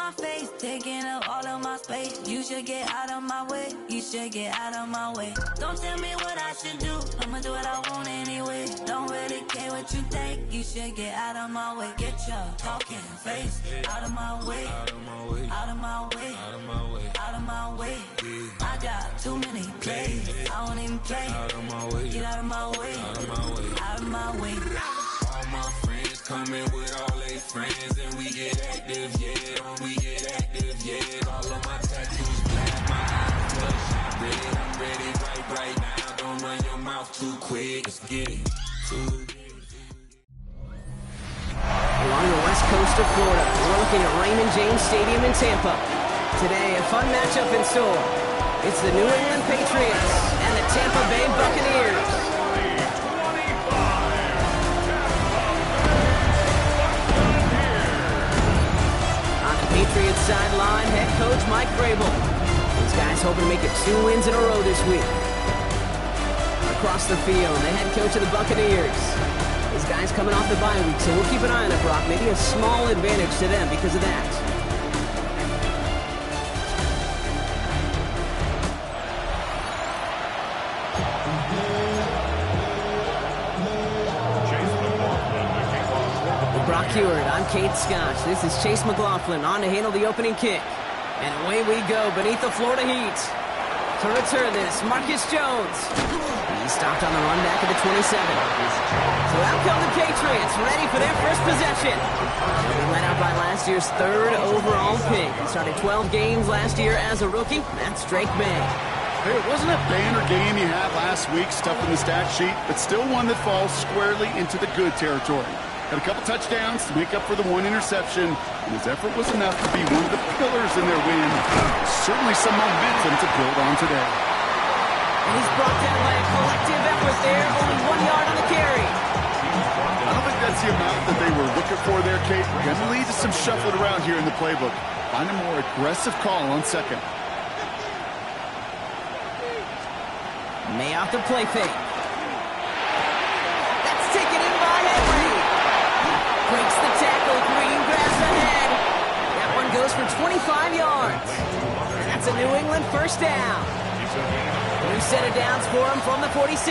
my face, taking up all of my space. You should get out of my way, you should get out of my way. Don't tell me what I should do, I'ma do what I want anyway. Don't really care what you think, you should get out of my way. Get your talking face out of my way, out of my way, out of my way, out of my way, out of my way. I got too many plays, I won't even play. Out of my way, get out of my way, out of my way, out of my way. All my friends coming with all they friends, and we get active, yeah, we get active, yeah. All of my tattoos black, my eyes bloodshot red. I'm ready right now. Don't run your mouth too quick. Let's get it. Along the west coast of Florida, we're looking at Raymond James Stadium in Tampa. Today, a fun matchup in store. It's the New England Patriots and the Tampa Bay Buccaneers. On the Patriots sideline, head coach Mike Vrabel. These guys hoping to make it 2 wins in a row this week. Across the field, the head coach of the Buccaneers. These guys coming off the bye week, so we'll keep an eye on it, Brock. Maybe a small advantage to them because of that. With Brock Heward, I'm Kate Scotch. This is Chase McLaughlin on to handle the opening kick. And away we go beneath the Florida heat. To return this, Marcus Jones. He stopped on the run back at the 27. So out come the Patriots, ready for their first possession. They'll be led out by last year's 3rd overall pick. He started 12 games last year as a rookie. That's Drake May. Hey, it wasn't a banner game you had last week, stuff in the stat sheet, but still one that falls squarely into the good territory. Had a couple touchdowns to make up for the 1 interception, and his effort was enough to be one of the pillars in their win. Certainly some momentum to build on today. And he's brought down by a collective effort there, only 1 yard on the carry. I don't think that's the amount that they were looking for there, Kate. Going to lead to some shuffling around here in the playbook. Find a more aggressive call on second. May off the play fake. That's taken in by Henry. Breaks the tackle, Green grabs ahead. That one goes for 25 yards. And that's a New England first down. New set of downs for him from the 46.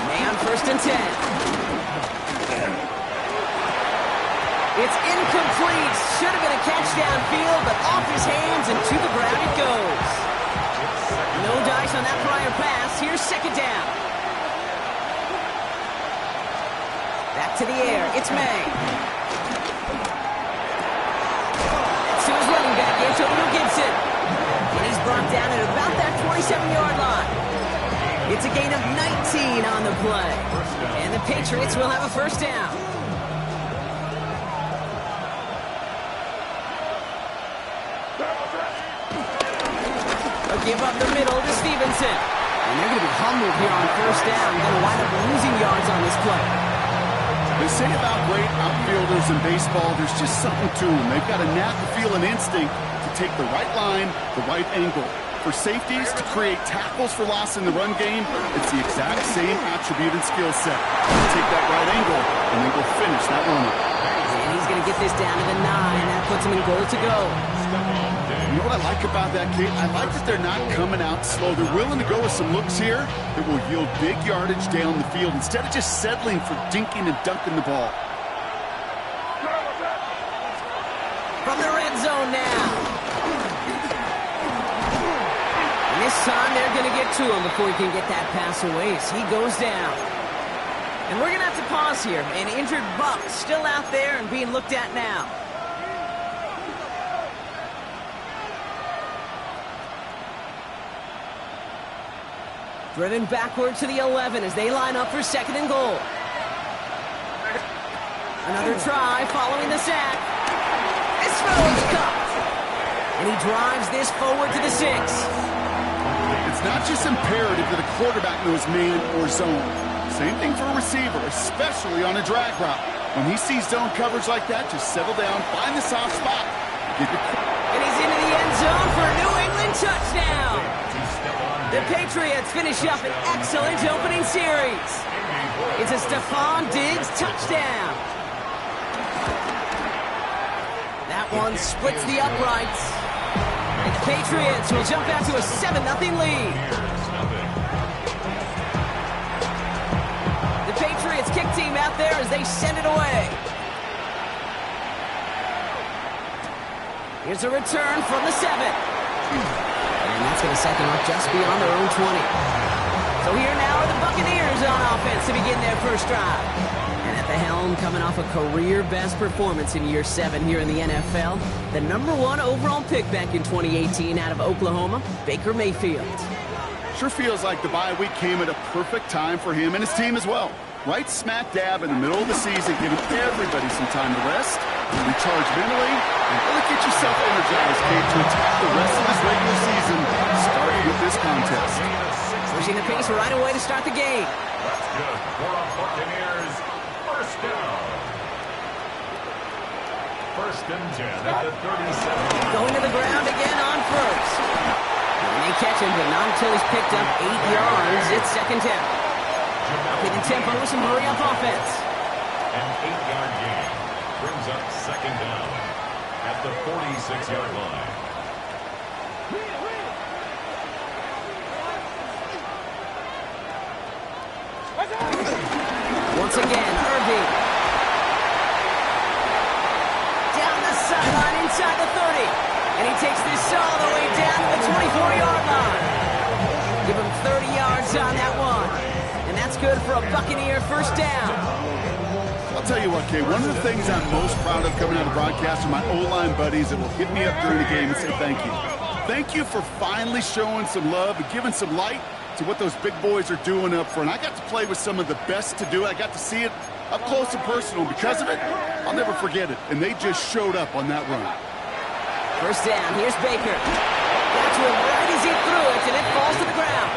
May on 1st and 10. It's incomplete. Should have been a catch downfield, but off his hands and to the ground it goes. No dice on that prior pass. Here's 2nd down. Back to the air. It's May. To his running back, Antonio Gibson. And he's brought down at about that 27-yard line. It's a gain of 19 on the play. And the Patriots will have a first down. A give up the middle to Stevenson. And they're going to be humbled here on first down. Going to wind up losing yards on this play. They say about great outfielders in baseball, there's just something to them. They've got a knack, a feel, and instinct to take the right line, the right angle. For safeties, to create tackles for loss in the run game, it's the exact same attribute and skill set. Take that right angle, and then go finish that runner. And he's going to get this down to the 9. That puts him in goal to go. You know what I like about that, Kate? I like that they're not coming out slow. They're willing to go with some looks here that will yield big yardage down the field instead of just settling for dinking and dunking the ball. From the red zone now. And this time they're going to get to him before he can get that pass away as he goes down. And we're going to have to pause here. An injured Buck still out there and being looked at now. Driven backward to the 11 as they line up for 2nd and goal. Another try following the sack. This throw's caught. And he drives this forward to the 6. It's not just imperative that a quarterback knows man or zone. Same thing for a receiver, especially on a drag route. When he sees zone coverage like that, just settle down, find the soft spot. And he's into the end zone for a New England touchdown. The Patriots finish up an excellent opening series. It's a Stephon Diggs touchdown. That one splits the uprights. And the Patriots will jump out to a 7-0 lead. The Patriots kick team out there as they send it away. Here's a return from the 7. And that's going to set them up just beyond their own 20. So here now are the Buccaneers on offense to begin their first drive. And at the helm, coming off a career-best performance in year 7 here in the NFL, the #1 overall pick back in 2018 out of Oklahoma, Baker Mayfield. Sure feels like the bye week came at a perfect time for him and his team as well. Right smack dab in the middle of the season, giving everybody some time to rest, recharge mentally, and really get yourself energized, Kate, to attack the rest of this regular season, starting with this contest. Pushing the pace right away to start the game. That's good for a Buccaneers first down. First and 10 at the 37. Going to the ground again on first. And they catch him, but not until he's picked up 8 yards. It's second down. Hidden tempo with some hurry-up offense. An 8-yard gain brings up second down at the 46-yard line. Once again, Irving. Down the sideline inside the 30. And he takes this all the way down to the 24-yard line. Give him 30 yards on that one. And that's good for a Buccaneer first down. I'll tell you what, Kay, one of the things I'm most proud of coming out of broadcast are my O-line buddies that will hit me up during the game and say thank you. Thank you for finally showing some love and giving some light to what those big boys are doing up front. I got to play with some of the best to do it. I got to see it up close and personal. Because of it, I'll never forget it. And they just showed up on that run. First down, here's Baker. Got to him right as he threw it, and it falls to the ground.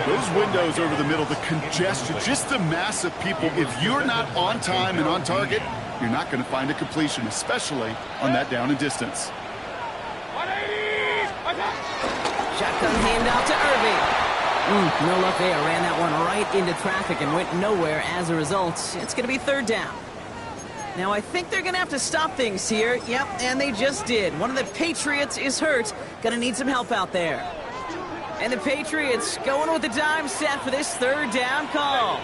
Those windows over the middle, the congestion, just the mass of people. If you're not on time and on target, you're not going to find a completion, especially on that down and distance. Shotgun handoff to Irving. No luck there. Ran that one right into traffic and went nowhere as a result. It's going to be third down. Now, I think they're going to have to stop things here. Yep, and they just did. One of the Patriots is hurt. Going to need some help out there. And the Patriots going with the dime set for this third down call.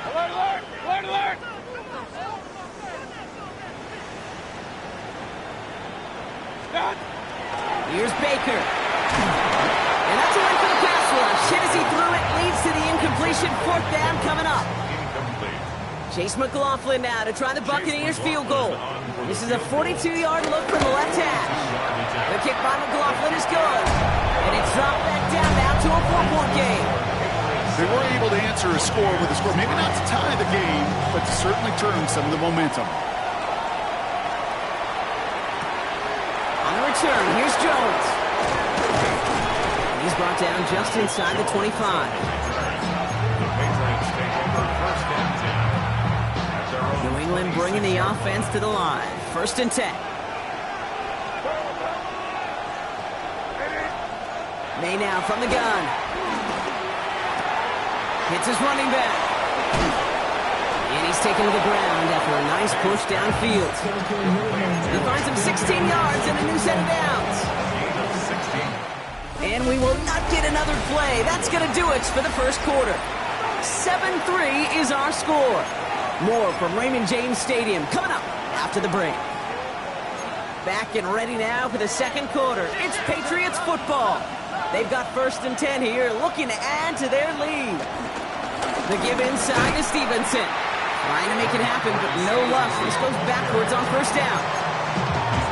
Alert, alert, alert, alert. Here's Baker. And that's a win for the pass rush. Hit as he threw it, leads to the incompletion. Fourth down coming up. Chase McLaughlin now to try the Buccaneers field goal. This is a 42-yard look from the left hash. The kick by McLaughlin is good. And it's dropped back down now to a 4-point game. They were able to answer a score with a score, maybe not to tie the game, but to certainly turn some of the momentum. On the return, here's Jones. He's brought down just inside the 25. New England bringing the offense to the line. First and 10. May now from the gun. Hits his running back. And he's taken to the ground after a nice push downfield. He finds him 16 yards and a new set of downs. And we will not get another play. That's going to do it for the first quarter. 7-3 is our score. More from Raymond James Stadium coming up after the break. Back and ready now for the second quarter. It's Patriots football. They've got first and 10 here, looking to add to their lead. The give inside to Stevenson. Trying to make it happen, but no luck. This goes backwards on first down.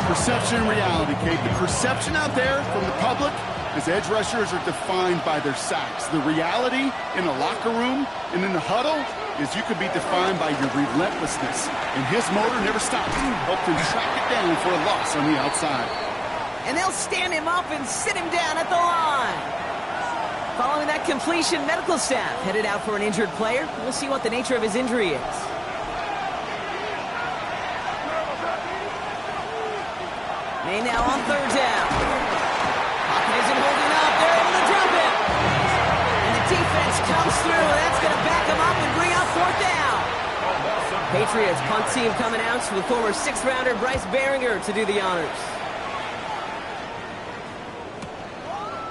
Perception and reality, Kate. The perception out there from the public is edge rushers are defined by their sacks. The reality in the locker room and in the huddle is you could be defined by your relentlessness. And his motor never stops. Helped him track it down for a loss on the outside. And they'll stand him up and sit him down at the line. Following that completion, medical staff headed out for an injured player. We'll see what the nature of his injury is. May now on third down. Pocket isn't holding up. They're able to drop it. And the defense comes through. That's going to back him up and bring out fourth down. Patriots punt team coming out with former 6th-rounder Bryce Behringer to do the honors.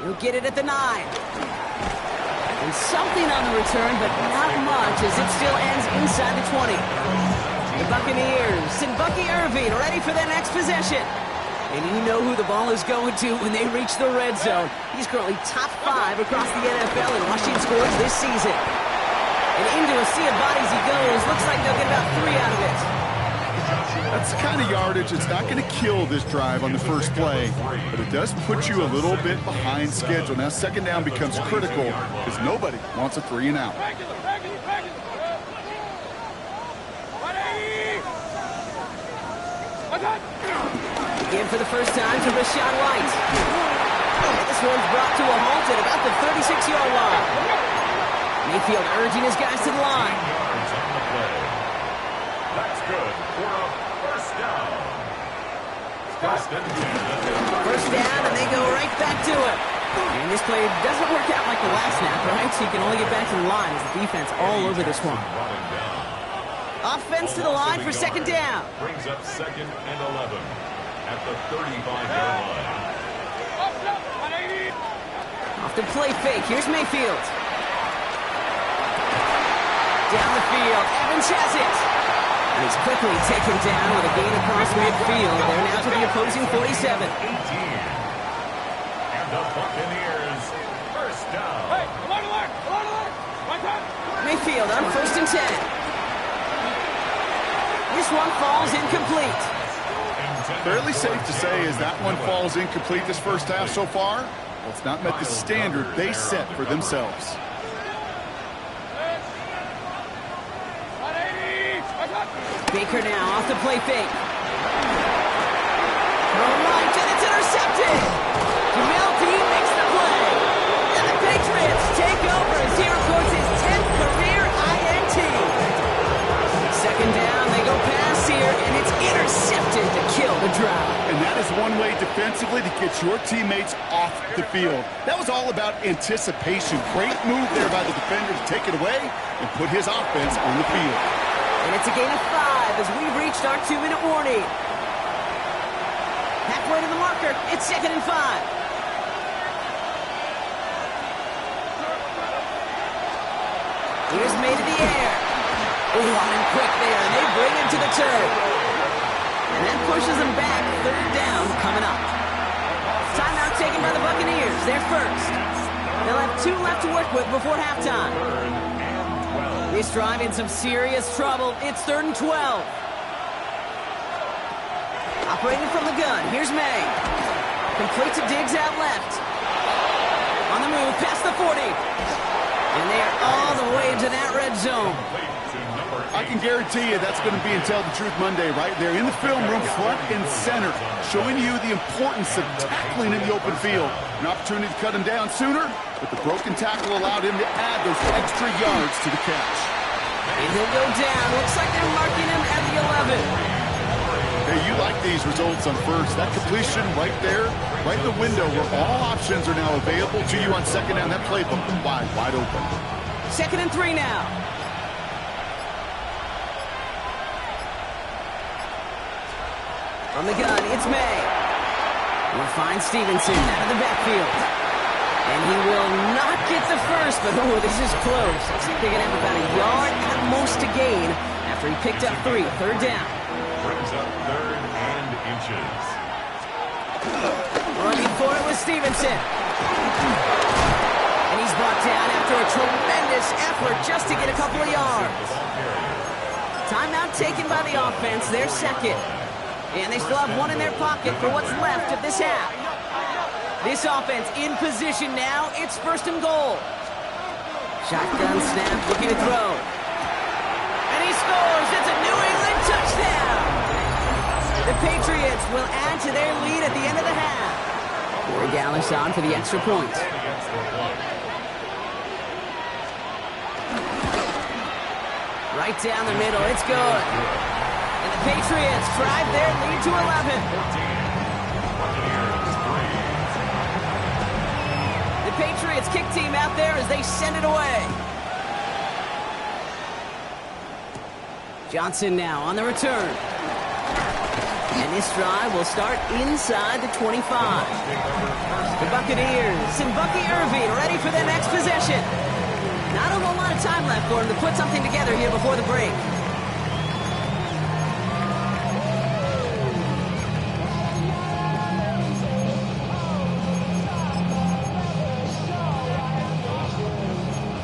He'll get it at the 9. And something on the return, but not much as it still ends inside the 20. The Buccaneers and Bucky Irving ready for their next possession. And you know who the ball is going to when they reach the red zone. He's currently top 5 across the NFL in rushing scores this season. And into a sea of bodies he goes. Looks like they'll get about 3 out of it. That's the kind of yardage that's not going to kill this drive on the first play, but it does put you a little bit behind schedule. Now second down becomes critical because nobody wants a 3 and out. Again for the first time to Rashawn White. And this one's brought to a halt at about the 36-yard line. Mayfield urging his guys to the line. That's good for a first down. First down, and they go right back to it. And this play doesn't work out like the last snap, right? So you can only get back to the line as the defense all over this one. Offense to the line for second down. Brings up 2nd and 11 at the 35-yard line. Off the play fake. Here's Mayfield. Down the field. Evans has it. And he's quickly taken down with a gain across midfield. They're now to the opposing 47. 18. And the Buccaneers first down. Mayfield on 1st and 10. This one falls incomplete. Fairly safe to say as that one falls incomplete this first half so far. Well, it's not met the standard they set for themselves. Baker now off the play fake. Throw right, and it's intercepted. Jamel Dean makes the play. And the Patriots take over as he records his 10th career INT. Second down, they go pass here, and it's intercepted to kill the drive. And that is one way defensively to get your teammates off the field. That was all about anticipation. Great move there by the defender to take it away and put his offense on the field. And it's a gain of 5 as we've reached our 2-minute warning. Halfway to the marker, it's 2nd and 5. Here's made in the air. Oh, on and quick there, and they bring him to the turf. And that pushes them back. 3rd down coming up. Timeout taken by the Buccaneers. They're first. They'll have 2 left to work with before halftime. This drive in some serious trouble. It's 3rd and 12. Operating from the gun. Here's May. Complete to Diggs out left. On the move, past the 40. And they are all the way to that red zone. I can guarantee you that's going to be in Tell the Truth Monday right there in the film room, front and center, showing you the importance of tackling in the open field. An opportunity to cut him down sooner, but the broken tackle allowed him to add those extra yards to the catch. And he'll go down. Looks like they're marking him at the 11. Hey, you like these results on first. That completion right there, right in the window where all options are now available to you on second down. That playbook wide open. 2nd and 3 now. From the gun, it's May. We'll find Stevenson out of the backfield. And he will not get the first, but oh, this is close. Looks like they're going to have about a yard at most to gain after he picked up 3. 3rd down. Brings up 3rd and inches. Running for it with Stevenson. And he's brought down after a tremendous effort just to get a couple of yards. Timeout taken by the offense. They're second. And they still have 1 in their pocket for what's left of this half. This offense in position now. It's 1st and goal. Shotgun snap, looking to throw. And he scores. It's a New England touchdown. The Patriots will add to their lead at the end of the half. Corey Gallis on for the extra point. Right down the middle. It's good. And the Patriots drive their lead to 11. The Patriots kick team out there as they send it away. Johnson now on the return. And this drive will start inside the 25. The Buccaneers and Bucky Irving ready for their next possession. Not a whole lot of time left for him to put something together here before the break.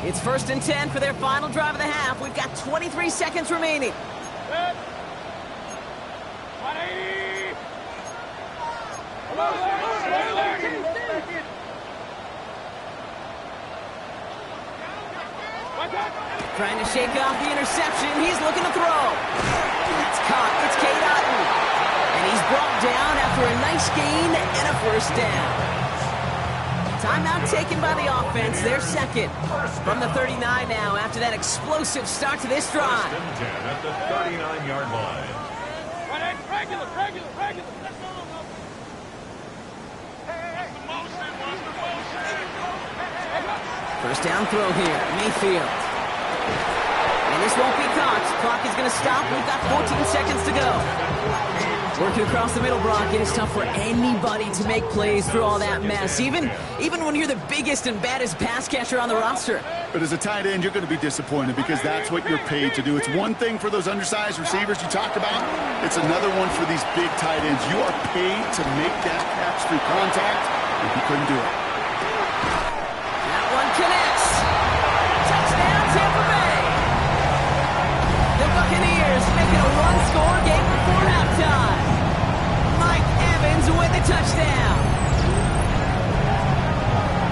It's 1st and 10 for their final drive of the half. We've got 23 seconds remaining. Trying to shake off the interception. He's looking to throw. That's caught. It's Cade Otton. And he's brought down after a nice gain and a 1st down. Timeout taken by the offense. They're second. From the 39 now after that explosive start to this drive. 1st and 10 at the 39-yard line. Regular. First down throw here. Mayfield. And this won't be caught. Clock is going to stop. We've got 14 seconds to go. Working across the middle, Brock. It is tough for anybody to make plays through all that mess, even when you're the biggest and baddest pass catcher on the roster. But as a tight end, you're going to be disappointed because that's what you're paid to do. It's one thing for those undersized receivers you talked about. It's another one for these big tight ends. You are paid to make that catch through contact, and you couldn't do it. That one connects. Touchdown, Tampa Bay. The Buccaneers making a one-score game before halftime. Mike Evans with the touchdown.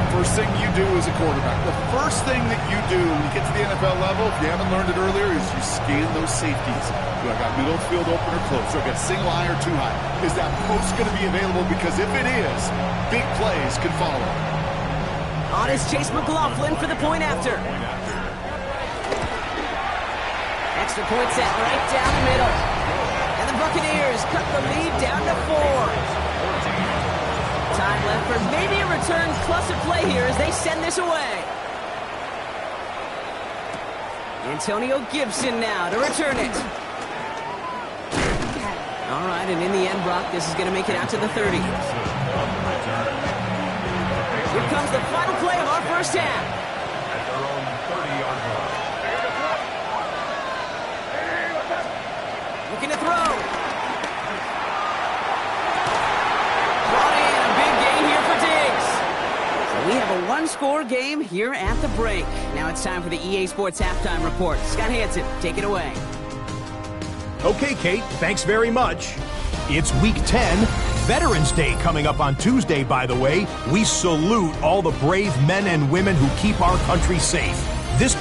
First thing you do as a quarterback, the first thing that you do when you get to the NFL level, if you haven't learned it earlier, is you scan those safeties. Do I got middle field open or close? Do I got single high or too high? Is that post going to be available? Because if it is, big plays can follow. On is Chase McLaughlin for the point after. Extra point set right down the middle. And the Buccaneers cut the lead down to 4. Time left for maybe a return plus a play here as they send this away. Antonio Gibson now to return it. All right, and in the end, Brock, this is going to make it out to the 30. Here comes the final play of our first half. At their own 30-yard line. Looking to throw. Brought in a big gain here for Diggs. So we have a one-score game here at the break. Now it's time for the EA Sports Halftime Report. Scott Hansen, take it away. Okay, Kate, thanks very much. It's Week 10, Veterans Day coming up on Tuesday, by the way. We salute all the brave men and women who keep our country safe. This...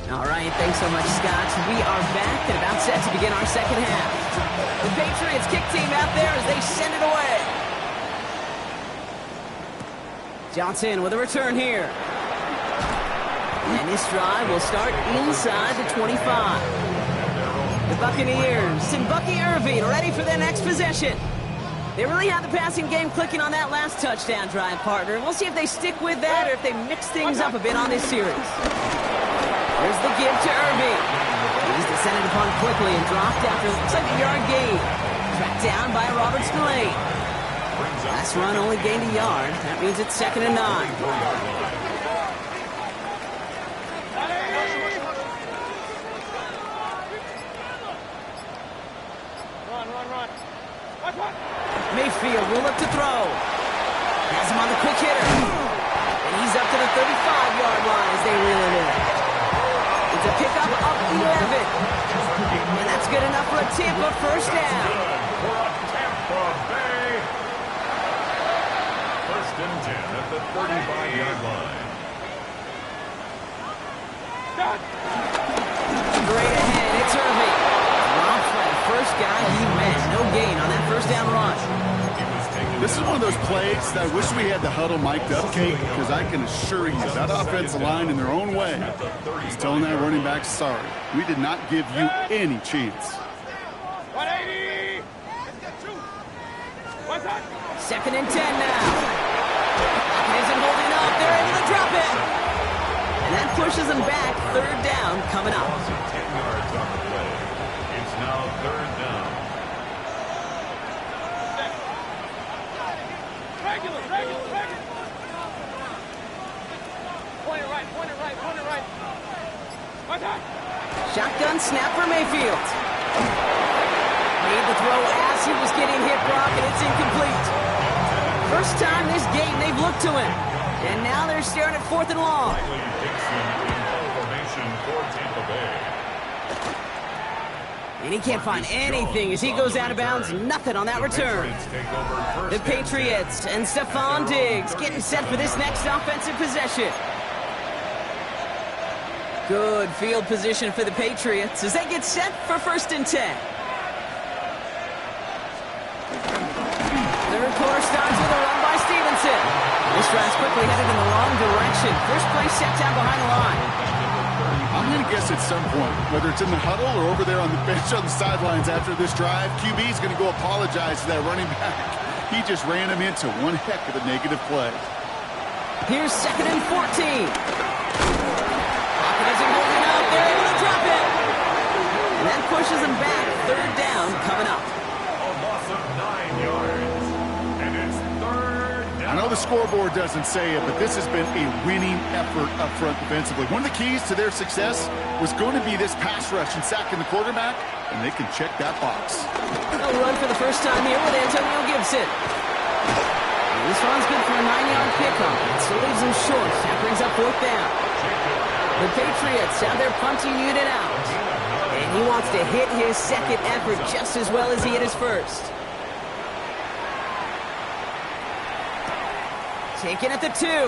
All right, thanks so much, Scott. We are back and about set to begin our second half. The Patriots kick team out there as they send it away. Johnson with a return here. And this drive will start inside the 25. The Buccaneers and Bucky Irving ready for their next possession. They really have the passing game clicking on that last touchdown drive, partner. We'll see if they stick with that or if they mix things up a bit on this series. Here's the give to Irving. He's descended upon quickly and dropped after looks like a yard gain. Tracked down by Robert Spillane. Last run only gained a yard. That means it's 2nd and 9. Mayfield will look to throw. Has him on the quick hitter. And he's up to the 35-yard line as they reel it in. It's a pickup of 11. And that's good enough for a Tampa first down. For a Tampa Bay. 1st and 10 at the 35-yard line. Straight ahead, it's Irving. Drops by the first guy he met. No gain on that first down run. This is one of those plays that I wish we had the huddle mic'd up, Kate, because I can assure you that offensive line in their own way is telling that running back, sorry, we did not give you any chance. 2nd and 10 now. Clock isn't holding up. They're able to drop it. pushes them back. Third down coming up. Loss of 10 yards on the play. It's now third down. Regular. Point it right. Shotgun snap for Mayfield. Made the throw as he was getting hit, Brock, and it's incomplete. First time this game they've looked to him. And now they're staring at 4th and long. Riley Dixon in full formation for Tampa Bay. And he can't find anything as he goes out of bounds. Nothing on that return. The Patriots and Stephon Diggs getting set for this next offensive possession. Good field position for the Patriots as they get set for 1st and 10. Third quarter starts with a run by Stevenson. This drive's quickly headed in the wrong direction. First play set down behind the line. I'm going to guess at some point, whether it's in the huddle or over there on the bench on the sidelines after this drive, QB is going to go apologize to that running back. He just ran him into one heck of a negative play. Here's 2nd and 14. Pocket isn't holding up. They're able to drop it. And that pushes them back. Third down coming up. A loss of 9 yards. And it's third down. I know the scoreboard doesn't say it, but this has been a winning effort up front defensively. One of the keys to their success was going to be this pass rush and sacking the quarterback, and they can check that box. They'll run for the first time here with Antonio Gibson. And this one's good for a 9-yard pickup. It still leaves him short. That brings up 4th down. The Patriots have their punting unit out. And he wants to hit his second effort just as well as he hit his first. Taken at the 2. They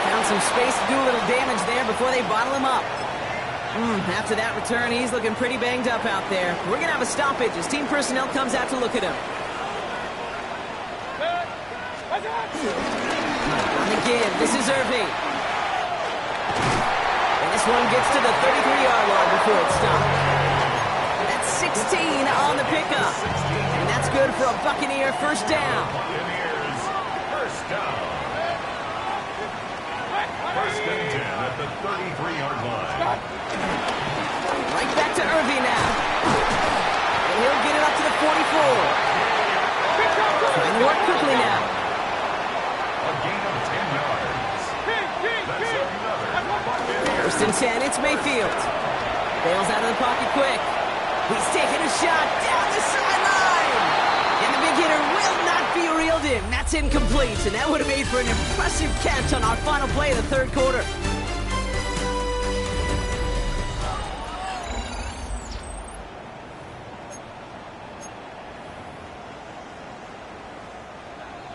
found some space to do a little damage there before they bottle him up. After that return, he's looking pretty banged up out there. We're going to have a stoppage as team personnel comes out to look at him. On the give, this is Irving. And this one gets to the 33-yard line before it's stopped. That's 16 on the pickup. And that's good for a Buccaneer first down. Buccaneers, first down. First and 10 at the 33-yard line. Right back to Irving now. And he'll get it up to the 44. Trying to work quickly now. A gain of 10 yards. That's another Buccaneer. First and 10, it's Mayfield. Bails out of the pocket quick. He's taking a shot down the sideline. And the big hitter will not be reeled in. That's incomplete. And that would have made for an impressive catch on our final play of the third quarter.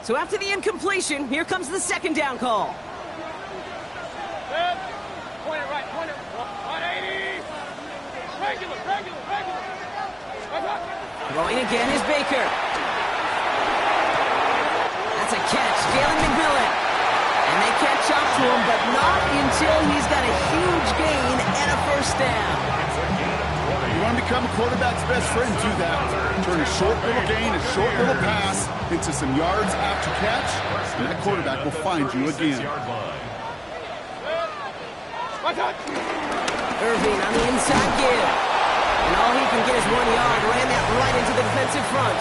So after the incompletion, here comes the second down call. Point it right. 180. Regular. Throwing again is Baker. That's a catch. Jalen McMillan. And they catch up to him, but not until he's got a huge gain and a first down. You want to become a quarterback's best friend, do that. Turn a short little gain, a short little pass into some yards after catch, and that quarterback will find you again. Irving on the inside give. And all he can get is 1 yard. Ran that right into the defensive front.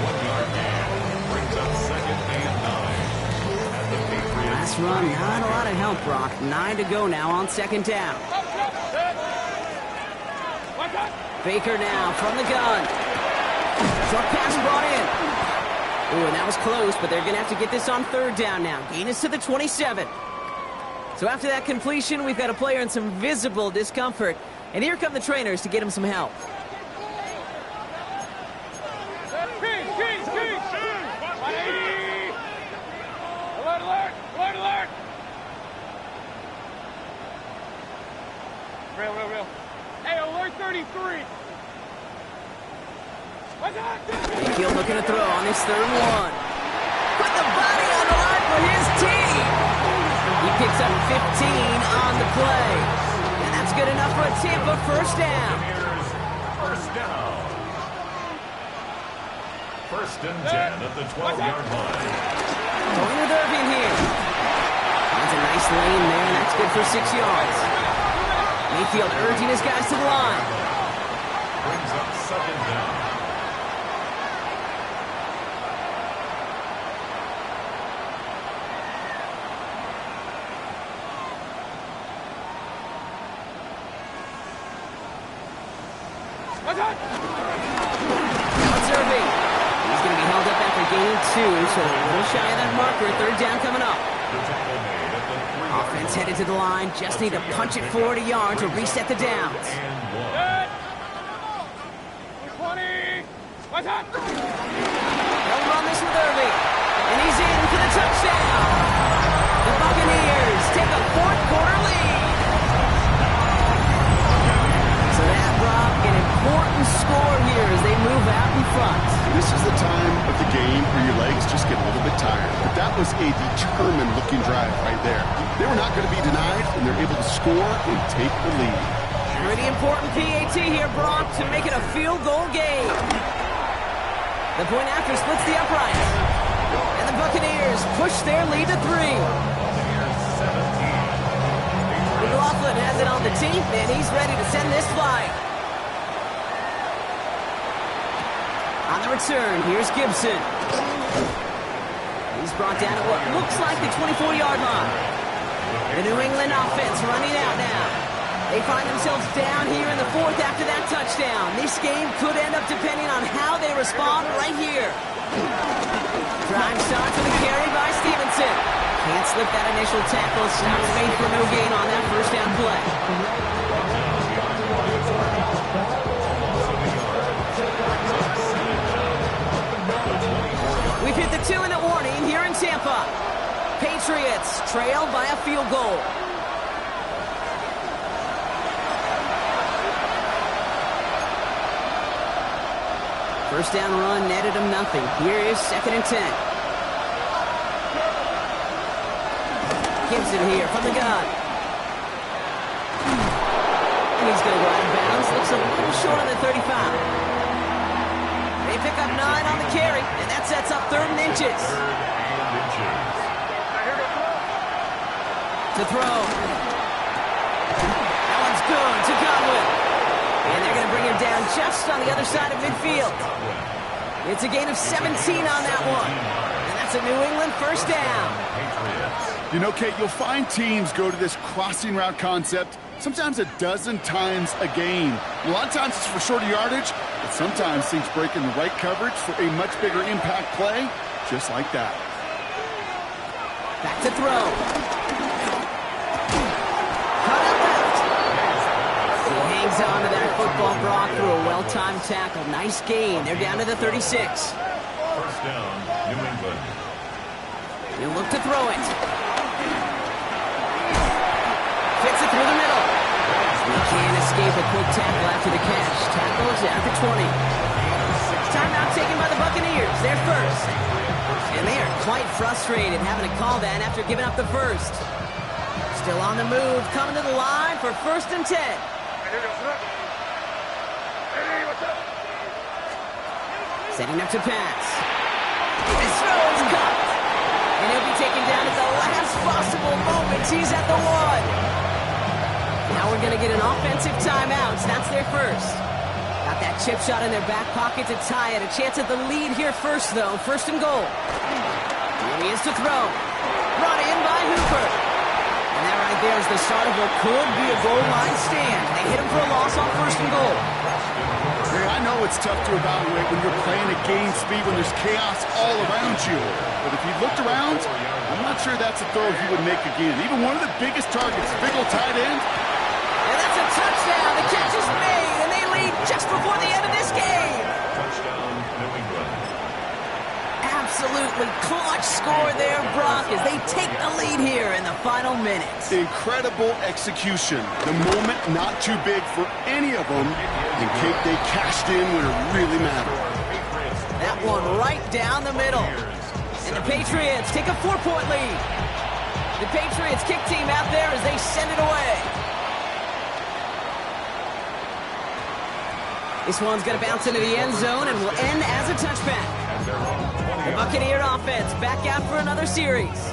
1 yard gain brings up second and 9. At the Patriots. Last run, not a lot of help, Brock. 9 to go now on second down. Baker now from the gun. Short pass brought in. Ooh, and that was close, but they're going to have to get this on third down now. Gain is to the 27. So after that completion, we've got a player in some visible discomfort. And here come the trainers to get him some help. Alert! Real. Hey, alert 33. Mayfield looking to throw on his third one. Put the body on the line for his team. He picks up 15 on the play. And that's good enough for a Tampa first down. First down. First and 10 at the 12-yard line. Going with Irving here. Finds a nice lane there, and that's good for 6 yards. Mayfield urging his guys to the line. Brings up second down. Now it's Irving. He's going to be held up after gaining 2, so a little shy of that marker. Third down coming up. The tackle made at the 3-yard Offense line. headed to the line. Just need to punch it forward a yard to reset the downs. And 1. 20. What's up? They'll run this with Irving. And he's in for the touchdown. The Buccaneers take a fourth-quarter lead. So that, Brock, an important score here as they move out in front. This is the time of the game where your legs just get a little bit tired. But that was a determined-looking drive right there. They were not going to be denied, and they're able to score and take the lead. Pretty important PAT here, Brock, to make it a field goal game. The point after splits the uprights. And the Buccaneers push their lead to 3. McLaughlin has it on the tee, and he's ready to send this flight. On the return, here's Gibson. He's brought down at what looks like the 24-yard line. The New England offense running out now. They find themselves down here in the 4th after that touchdown. This game could end up depending on how they respond right here. Drive starts with a carry by Stevenson. Can't slip that initial tackle. Stops made for no gain on that first down play. We've hit the 2-minute warning here in Tampa. Patriots trail by a field goal. First down run netted him nothing. Here is 2nd and 10. Gibson here from the gun. And he's going to go out of bounds. Looks a little short on the 35. They pick up 9 on the carry, and that sets up 3rd and inches. To throw. That one's good to Godwin. And they're going to bring him down just on the other side of midfield. It's a gain of 17 on that one. And that's a New England first down. You know, Kate, you'll find teams go to this crossing route concept sometimes a dozen times a game. A lot of times it's for shorter yardage, but sometimes things break in the right coverage for a much bigger impact play, just like that. Back to throw. Cut out left. He hangs on to that football, Brock, through a well-timed tackle. Nice gain. They're down to the 36. First down, New England. He'll look to throw it. Fits it through the middle. He can't escape a quick tackle after the catch. Tackle is down to 20. Timeout taken by the Buccaneers. They're first. And they are quite frustrated having to call that after giving up the first. Still on the move, coming to the line for 1st and 10. Setting up to pass. This throw is caught. And he'll be taken down at the last possible moment. He's at the 1. Now we're going to get an offensive timeout. That's their first. Got that chip shot in their back pocket to tie it. A chance at the lead here first, though. 1st and goal. Here he is to throw. Brought in by Hooper. And that right there is the start of what could be a goal line stand. They hit him for a loss on 1st and goal. Hey, I know it's tough to evaluate when you're playing at game speed when there's chaos all around you. But if he looked around, I'm not sure that's a throw he would make again. Even one of the biggest targets, big old tight end. And that's a touchdown. The catch is made, and they lead just before the end of this game. Touchdown, New England. Absolutely clutch score there, Brock, as they take the lead here in the final minutes. Incredible execution. The moment not too big for any of them. And Kate, they cashed in when it really mattered. That one right down the middle. And the Patriots take a 4-point lead. The Patriots kick team out there as they send it away. This one's going to bounce into the end zone and will end as a touchback. their own 20. The Buccaneer offense back out for another series.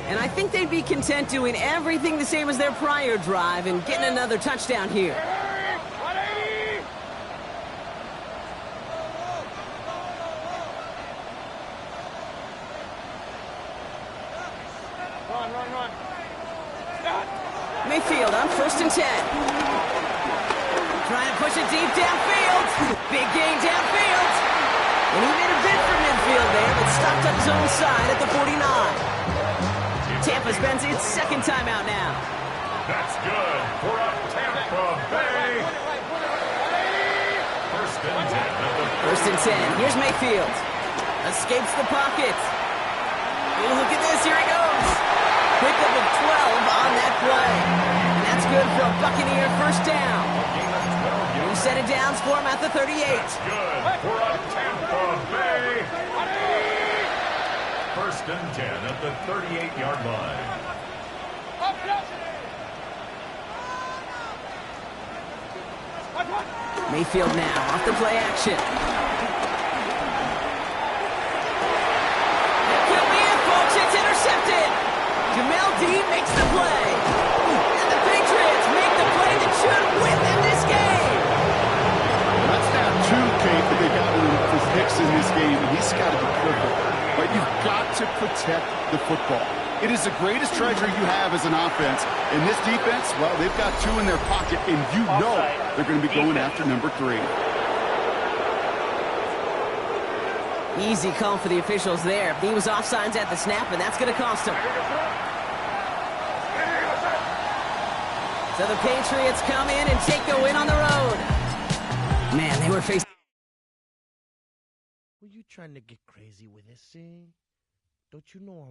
And I think they'd be content doing everything the same as their prior drive and getting another touchdown here. 180. Run. Mayfield on 1st and 10. Trying to push it deep downfield. Big gain downfield. And he made a bid for midfield there, but stopped on his own side at the 49. Tampa spends its second timeout now. That's good for a Tampa Bay. 1st and 10 at the 1st and 10. Here's Mayfield. Escapes the pocket. Oh, look at this. Here he goes. Pickup of 12 on that play. And that's good for a Buccaneer first down. game of 12 New yards. set of downs for him at the 38. That's good for a Tampa Bay. 1st and 10 at the 38-yard line. Mayfield now off the play action. Could be it, folks. It's intercepted. Jamel Dean makes the play. And the Patriots make the play that should win them this game. That's now 2, Kate, that they got for Hicks in this game, and he's got to be careful. But you've got to protect the football. It is the greatest treasure you have as an offense. In this defense, well, they've got 2 in their pocket, and you know they're going to be going after number 3. Easy call for the officials there. He was offsides at the snap, and that's going to cost him. So the Patriots come in and take the win on the road. Man, they were facing... Were you trying to get crazy with this thing? Don't you know I'm